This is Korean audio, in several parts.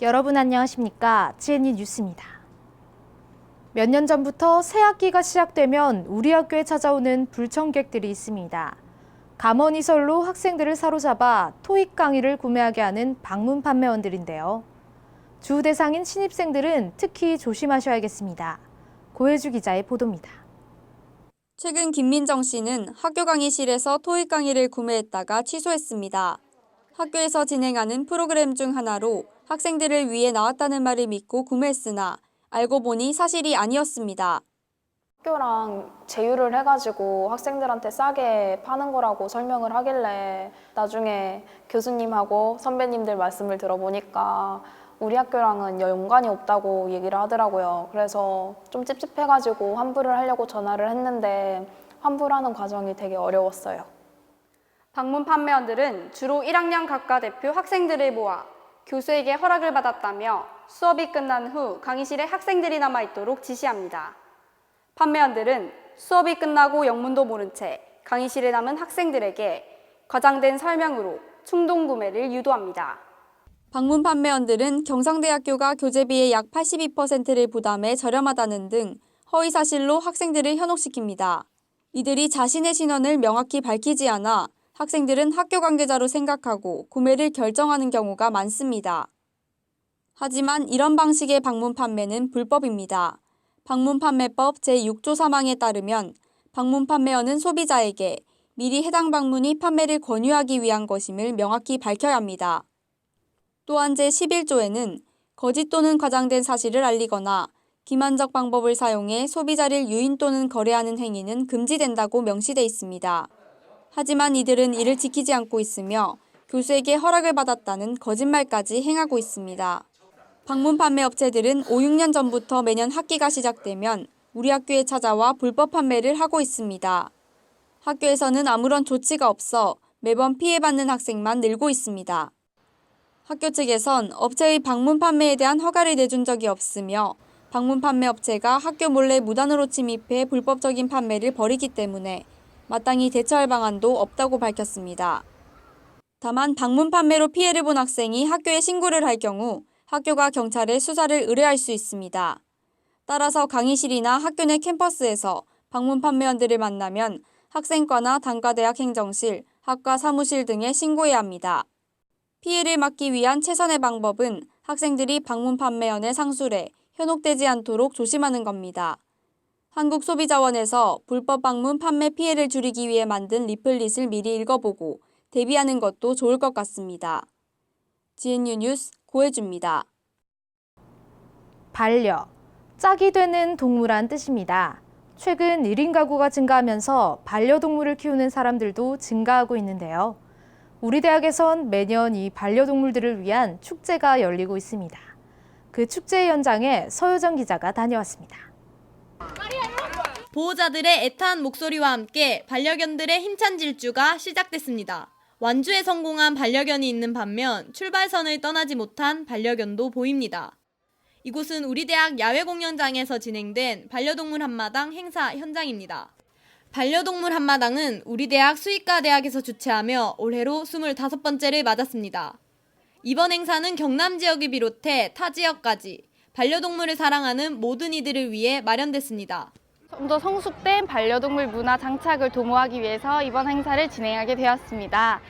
여러분 안녕하십니까? GNU 뉴스입니다. 몇 년 전부터 새 학기가 시작되면 우리 학교에 찾아오는 불청객들이 있습니다. 감언이설로 학생들을 사로잡아 토익 강의를 구매하게 하는 방문 판매원들인데요. 주 대상인 신입생들은 특히 조심하셔야겠습니다. 고혜주 기자의 보도입니다. 최근 김민정 씨는 학교 강의실에서 토익 강의를 구매했다가 취소했습니다. 학교에서 진행하는 프로그램 중 하나로 학생들을 위해 나왔다는 말을 믿고 구매했으나 알고 보니 사실이 아니었습니다. 학교랑 제휴를 해가지고 학생들한테 싸게 파는 거라고 설명을 하길래 나중에 교수님하고 선배님들 말씀을 들어보니까 우리 학교랑은 연관이 없다고 얘기를 하더라고요. 그래서 좀 찝찝해가지고 환불을 하려고 전화를 했는데 환불하는 과정이 되게 어려웠어요. 방문 판매원들은 주로 1학년 각과 대표 학생들을 모아 교수에게 허락을 받았다며 수업이 끝난 후 강의실에 학생들이 남아있도록 지시합니다. 판매원들은 수업이 끝나고 영문도 모른 채 강의실에 남은 학생들에게 과장된 설명으로 충동 구매를 유도합니다. 방문 판매원들은 경상대학교가 교재비의 약 82%를 부담해 저렴하다는 등 허위 사실로 학생들을 현혹시킵니다. 이들이 자신의 신원을 명확히 밝히지 않아 학생들은 학교 관계자로 생각하고 구매를 결정하는 경우가 많습니다. 하지만 이런 방식의 방문 판매는 불법입니다. 방문판매법 제6조 3항에 따르면 방문 판매원은 소비자에게 미리 해당 방문이 판매를 권유하기 위한 것임을 명확히 밝혀야 합니다. 또한 제11조에는 거짓 또는 과장된 사실을 알리거나 기만적 방법을 사용해 소비자를 유인 또는 거래하는 행위는 금지된다고 명시돼 있습니다. 하지만 이들은 이를 지키지 않고 있으며 교수에게 허락을 받았다는 거짓말까지 행하고 있습니다. 방문 판매 업체들은 5, 6년 전부터 매년 학기가 시작되면 우리 학교에 찾아와 불법 판매를 하고 있습니다. 학교에서는 아무런 조치가 없어 매번 피해받는 학생만 늘고 있습니다. 학교 측에선 업체의 방문 판매에 대한 허가를 내준 적이 없으며 방문 판매 업체가 학교 몰래 무단으로 침입해 불법적인 판매를 벌이기 때문에 마땅히 대처할 방안도 없다고 밝혔습니다. 다만 방문 판매로 피해를 본 학생이 학교에 신고를 할 경우 학교가 경찰에 수사를 의뢰할 수 있습니다. 따라서 강의실이나 학교 내 캠퍼스에서 방문 판매원들을 만나면 학생과나 단과대학 행정실, 학과 사무실 등에 신고해야 합니다. 피해를 막기 위한 최선의 방법은 학생들이 방문 판매원에 상술해 현혹되지 않도록 조심하는 겁니다. 한국소비자원에서 불법 방문 판매 피해를 줄이기 위해 만든 리플릿을 미리 읽어보고 대비하는 것도 좋을 것 같습니다. GNU 뉴스 고혜주입니다. 반려, 짝이 되는 동물란 뜻입니다. 최근 1인 가구가 증가하면서 반려동물을 키우는 사람들도 증가하고 있는데요. 우리 대학에선 매년 이 반려동물들을 위한 축제가 열리고 있습니다. 그 축제 현장에 서효정 기자가 다녀왔습니다. 보호자들의 애타한 목소리와 함께 반려견들의 힘찬 질주가 시작됐습니다. 완주에 성공한 반려견이 있는 반면 출발선을 떠나지 못한 반려견도 보입니다. 이곳은 우리 대학 야외 공연장에서 진행된 반려동물 한마당 행사 현장입니다. 반려동물 한마당은 우리 대학 수의과대학에서 주최하며 올해로 25번째를 맞았습니다. 이번 행사는 경남 지역을 비롯해 타 지역까지 반려동물을 사랑하는 모든 이들을 위해 마련됐습니다. 좀 더 성숙된 반려동물 문화 장착을 도모하기 위해서 이번 행사를 진행하게 되었습니다.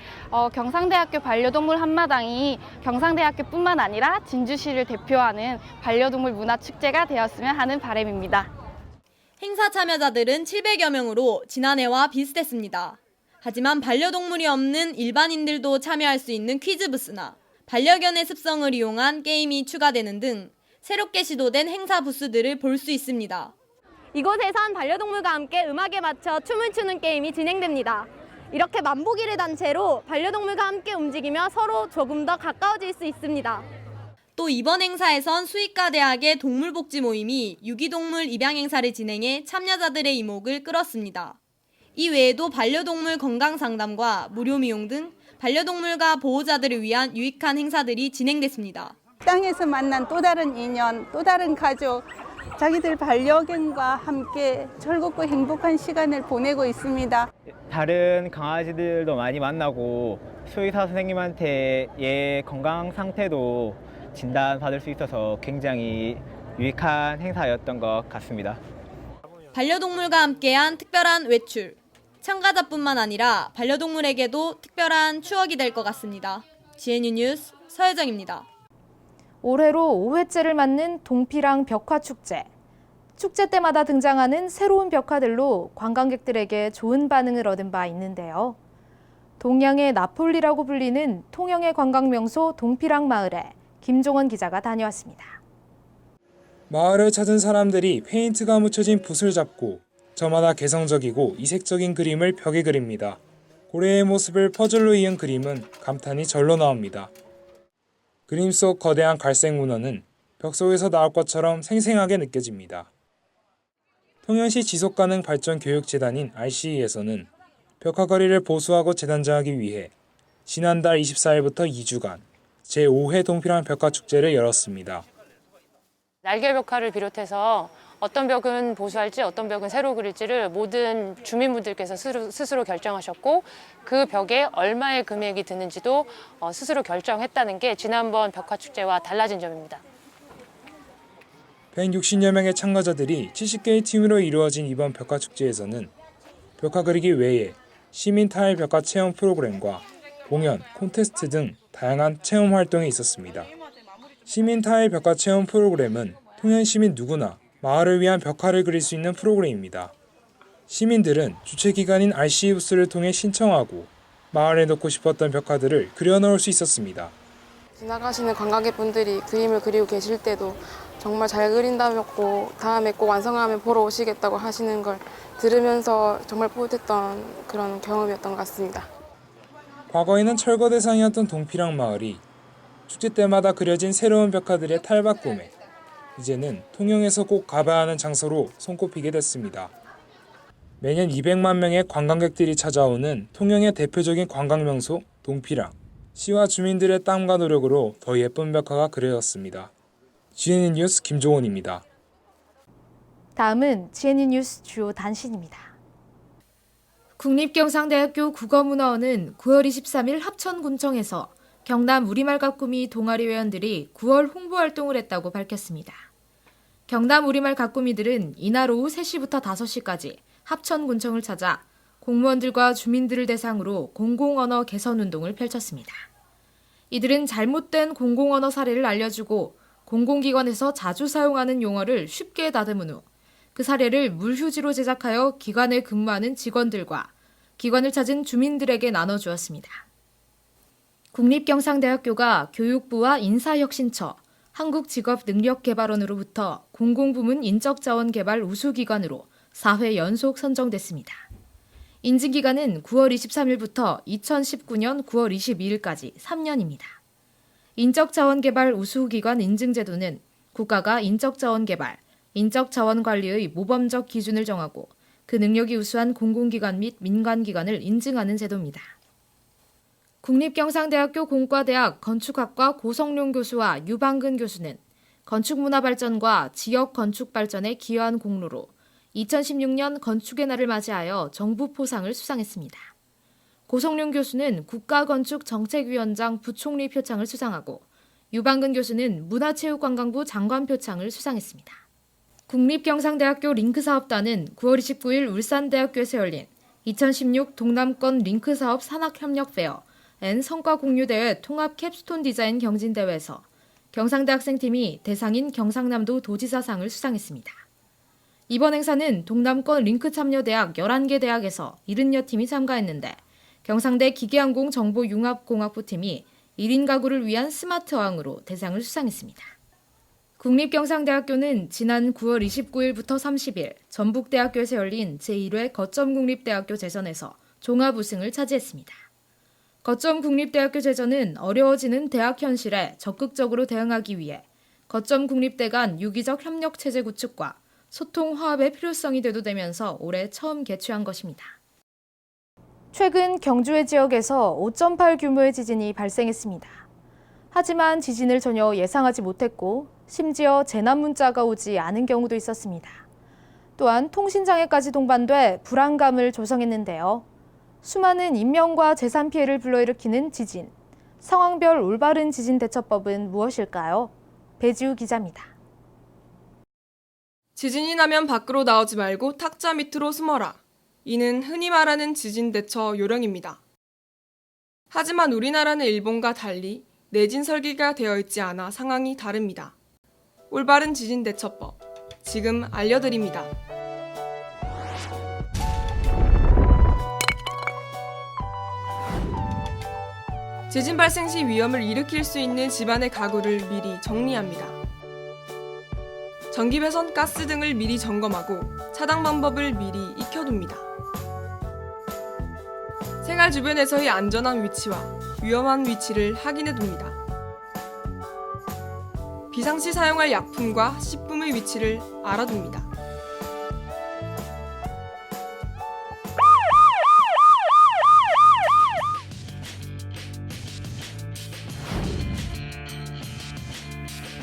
경상대학교 반려동물 한마당이 경상대학교뿐만 아니라 진주시를 대표하는 반려동물 문화 축제가 되었으면 하는 바람입니다. 행사 참여자들은 700여 명으로 지난해와 비슷했습니다. 하지만 반려동물이 없는 일반인들도 참여할 수 있는 퀴즈 부스나 반려견의 습성을 이용한 게임이 추가되는 등 새롭게 시도된 행사 부스들을 볼 수 있습니다. 이곳에선 반려동물과 함께 음악에 맞춰 춤을 추는 게임이 진행됩니다. 이렇게 만보기를 단 채로 반려동물과 함께 움직이며 서로 조금 더 가까워질 수 있습니다. 또 이번 행사에선 수의과대학의 동물복지 모임이 유기동물 입양 행사를 진행해 참여자들의 이목을 끌었습니다. 이 외에도 반려동물 건강상담과 무료 미용 등 반려동물과 보호자들을 위한 유익한 행사들이 진행됐습니다. 땅에서 만난 또 다른 인연, 또 다른 가족, 자기들 반려견과 함께 즐겁고 행복한 시간을 보내고 있습니다. 다른 강아지들도 많이 만나고 수의사 선생님한테 얘 건강 상태도 진단받을 수 있어서 굉장히 유익한 행사였던 것 같습니다. 반려동물과 함께한 특별한 외출. 참가자뿐만 아니라 반려동물에게도 특별한 추억이 될 것 같습니다. GNU 뉴스 서혜정입니다. 올해로 5회째를 맞는 동피랑 벽화축제. 축제 때마다 등장하는 새로운 벽화들로 관광객들에게 좋은 반응을 얻은 바 있는데요. 동양의 나폴리라고 불리는 통영의 관광명소 동피랑 마을에 김종원 기자가 다녀왔습니다. 마을을 찾은 사람들이 페인트가 묻혀진 붓을 잡고 저마다 개성적이고 이색적인 그림을 벽에 그립니다. 고래의 모습을 퍼즐로 이은 그림은 감탄이 절로 나옵니다. 그림 속 거대한 갈색 문어는 벽 속에서 나올 것처럼 생생하게 느껴집니다. 통영시 지속가능발전교육재단인 RCE에서는 벽화거리를 보수하고 재단장하기 위해 지난달 24일부터 2주간 제5회 동피랑 벽화축제를 열었습니다. 날개 벽화를 비롯해서 어떤 벽은 보수할지 어떤 벽은 새로 그릴지를 모든 주민분들께서 스스로 결정하셨고 그 벽에 얼마의 금액이 드는지도 스스로 결정했다는 게 지난번 벽화축제와 달라진 점입니다. 160여 명의 참가자들이 70개의 팀으로 이루어진 이번 벽화축제에서는 벽화 그리기 외에 시민 타일 벽화 체험 프로그램과 공연, 콘테스트 등 다양한 체험 활동이 있었습니다. 시민 타일 벽화 체험 프로그램은 통영 시민 누구나 마을을 위한 벽화를 그릴 수 있는 프로그램입니다. 시민들은 주최기관인 RC 부스를 통해 신청하고 마을에 놓고 싶었던 벽화들을 그려넣을 수 있었습니다. 지나가시는 관광객분들이 그림을 그리고 계실 때도 정말 잘 그린다고 다음에 꼭 완성하면 보러 오시겠다고 하시는 걸 들으면서 정말 뿌듯했던 그런 경험이었던 것 같습니다. 과거에는 철거 대상이었던 동피랑 마을이 축제 때마다 그려진 새로운 벽화들의 탈바꿈에 이제는 통영에서 꼭 가봐야 하는 장소로 손꼽히게 됐습니다. 매년 200만 명의 관광객들이 찾아오는 통영의 대표적인 관광명소 동피랑. 시와 주민들의 땀과 노력으로 더 예쁜 벽화가 그려졌습니다. GNU 뉴스 김종원입니다. 다음은 GNU 뉴스 주요 단신입니다. 국립경상대학교 국어문화원은 9월 23일 합천군청에서 경남 우리말 가꾸미 동아리 회원들이 9월 홍보활동을 했다고 밝혔습니다. 경남 우리말 가꾸미들은 이날 오후 3시부터 5시까지 합천군청을 찾아 공무원들과 주민들을 대상으로 공공언어 개선운동을 펼쳤습니다. 이들은 잘못된 공공언어 사례를 알려주고 공공기관에서 자주 사용하는 용어를 쉽게 다듬은 후 그 사례를 물휴지로 제작하여 기관에 근무하는 직원들과 기관을 찾은 주민들에게 나눠주었습니다. 국립경상대학교가 교육부와 인사혁신처, 한국직업능력개발원으로부터 공공부문 인적자원개발 우수기관으로 4회 연속 선정됐습니다. 인증기간은 9월 23일부터 2019년 9월 22일까지 3년입니다. 인적자원개발 우수기관 인증제도는 국가가 인적자원개발, 인적자원관리의 모범적 기준을 정하고 그 능력이 우수한 공공기관 및 민간기관을 인증하는 제도입니다. 국립경상대학교 공과대학 건축학과 고성룡 교수와 유방근 교수는 건축문화 발전과 지역 건축 발전에 기여한 공로로 2016년 건축의 날을 맞이하여 정부 포상을 수상했습니다. 고성룡 교수는 국가건축정책위원장 부총리 표창을 수상하고 유방근 교수는 문화체육관광부 장관 표창을 수상했습니다. 국립경상대학교 링크사업단은 9월 29일 울산대학교에서 열린 2016 동남권 링크사업 산학협력페어 앤 성과공유대회 통합 캡스톤 디자인 경진대회에서 경상대 학생팀이 대상인 경상남도 도지사상을 수상했습니다. 이번 행사는 동남권 링크 참여대학 11개 대학에서 70여 팀이 참가했는데 경상대 기계항공정보융합공학부 팀이 1인 가구를 위한 스마트어항으로 대상을 수상했습니다. 국립경상대학교는 지난 9월 29일부터 30일 전북대학교에서 열린 제1회 거점국립대학교 재선에서 종합 우승을 차지했습니다. 거점국립대학교 재선은 어려워지는 대학 현실에 적극적으로 대응하기 위해 거점국립대 간 유기적 협력체제 구축과 소통 화합의 필요성이 대두되면서 올해 처음 개최한 것입니다. 최근 경주의 지역에서 5.8 규모의 지진이 발생했습니다. 하지만 지진을 전혀 예상하지 못했고 심지어 재난 문자가 오지 않은 경우도 있었습니다. 또한 통신장애까지 동반돼 불안감을 조성했는데요. 수많은 인명과 재산 피해를 불러일으키는 지진. 상황별 올바른 지진 대처법은 무엇일까요? 배지우 기자입니다. 지진이 나면 밖으로 나오지 말고 탁자 밑으로 숨어라. 이는 흔히 말하는 지진 대처 요령입니다. 하지만 우리나라는 일본과 달리 내진 설계가 되어 있지 않아 상황이 다릅니다. 올바른 지진 대처법, 지금 알려드립니다. 지진 발생 시 위험을 일으킬 수 있는 집안의 가구를 미리 정리합니다. 전기 배선, 가스 등을 미리 점검하고 차단 방법을 미리 익혀둡니다. 생활 주변에서의 안전한 위치와 위험한 위치를 확인해둡니다. 비상시 사용할 약품과 식품의 위치를 알아둡니다.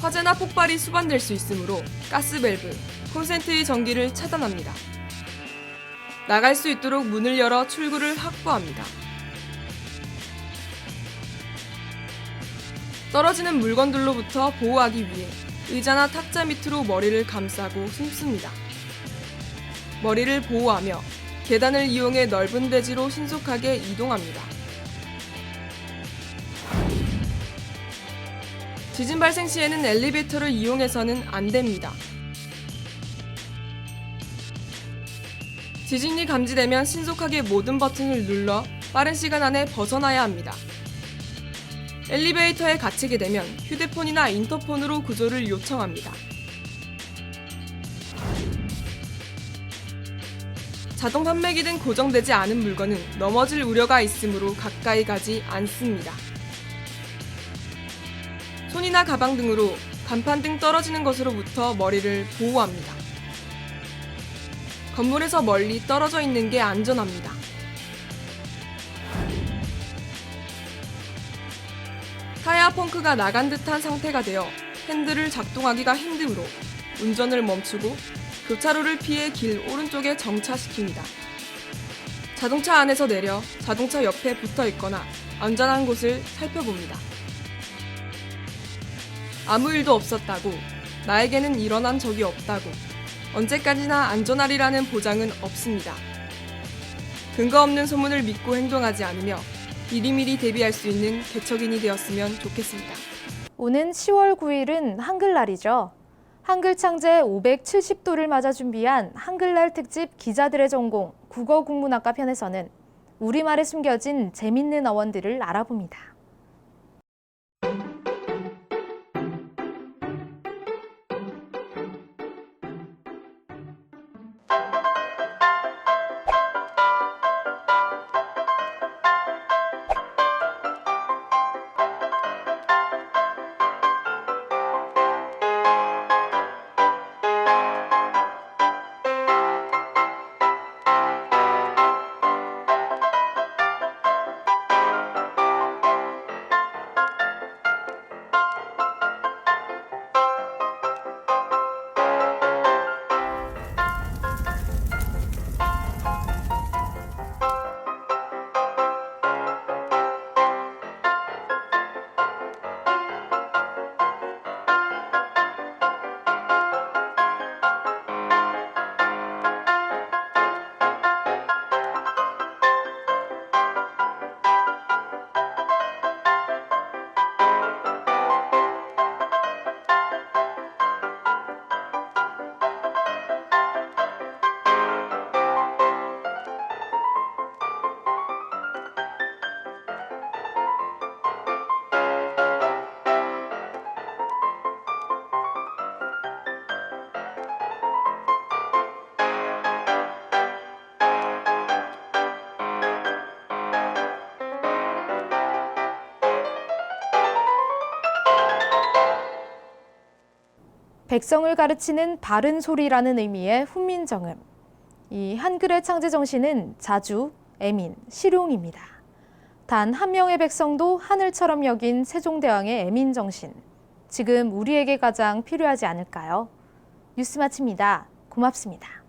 화재나 폭발이 수반될 수 있으므로 가스 밸브, 콘센트의 전기를 차단합니다. 나갈 수 있도록 문을 열어 출구를 확보합니다. 떨어지는 물건들로부터 보호하기 위해 의자나 탁자 밑으로 머리를 감싸고 숨습니다. 머리를 보호하며 계단을 이용해 넓은 대지로 신속하게 이동합니다. 지진 발생 시에는 엘리베이터를 이용해서는 안 됩니다. 지진이 감지되면 신속하게 모든 버튼을 눌러 빠른 시간 안에 벗어나야 합니다. 엘리베이터에 갇히게 되면 휴대폰이나 인터폰으로 구조를 요청합니다. 자동 판매기 등 고정되지 않은 물건은 넘어질 우려가 있으므로 가까이 가지 않습니다. 손이나 가방 등으로 간판 등 떨어지는 것으로부터 머리를 보호합니다. 건물에서 멀리 떨어져 있는 게 안전합니다. 타이어 펑크가 나간 듯한 상태가 되어 핸들을 작동하기가 힘들므로 운전을 멈추고 교차로를 피해 길 오른쪽에 정차시킵니다. 자동차 안에서 내려 자동차 옆에 붙어 있거나 안전한 곳을 살펴봅니다. 아무 일도 없었다고, 나에게는 일어난 적이 없다고, 언제까지나 안전하리라는 보장은 없습니다. 근거 없는 소문을 믿고 행동하지 않으며 미리미리 대비할 수 있는 개척인이 되었으면 좋겠습니다. 오는 10월 9일은 한글날이죠. 한글 창제 570도를 맞아 준비한 한글날 특집 기자들의 전공 국어국문학과 편에서는 우리말에 숨겨진 재밌는 어원들을 알아봅니다. 백성을 가르치는 바른 소리라는 의미의 훈민정음. 이 한글의 창제 정신은 자주, 애민, 실용입니다. 단 한 명의 백성도 하늘처럼 여긴 세종대왕의 애민 정신. 지금 우리에게 가장 필요하지 않을까요? 뉴스 마칩니다. 고맙습니다.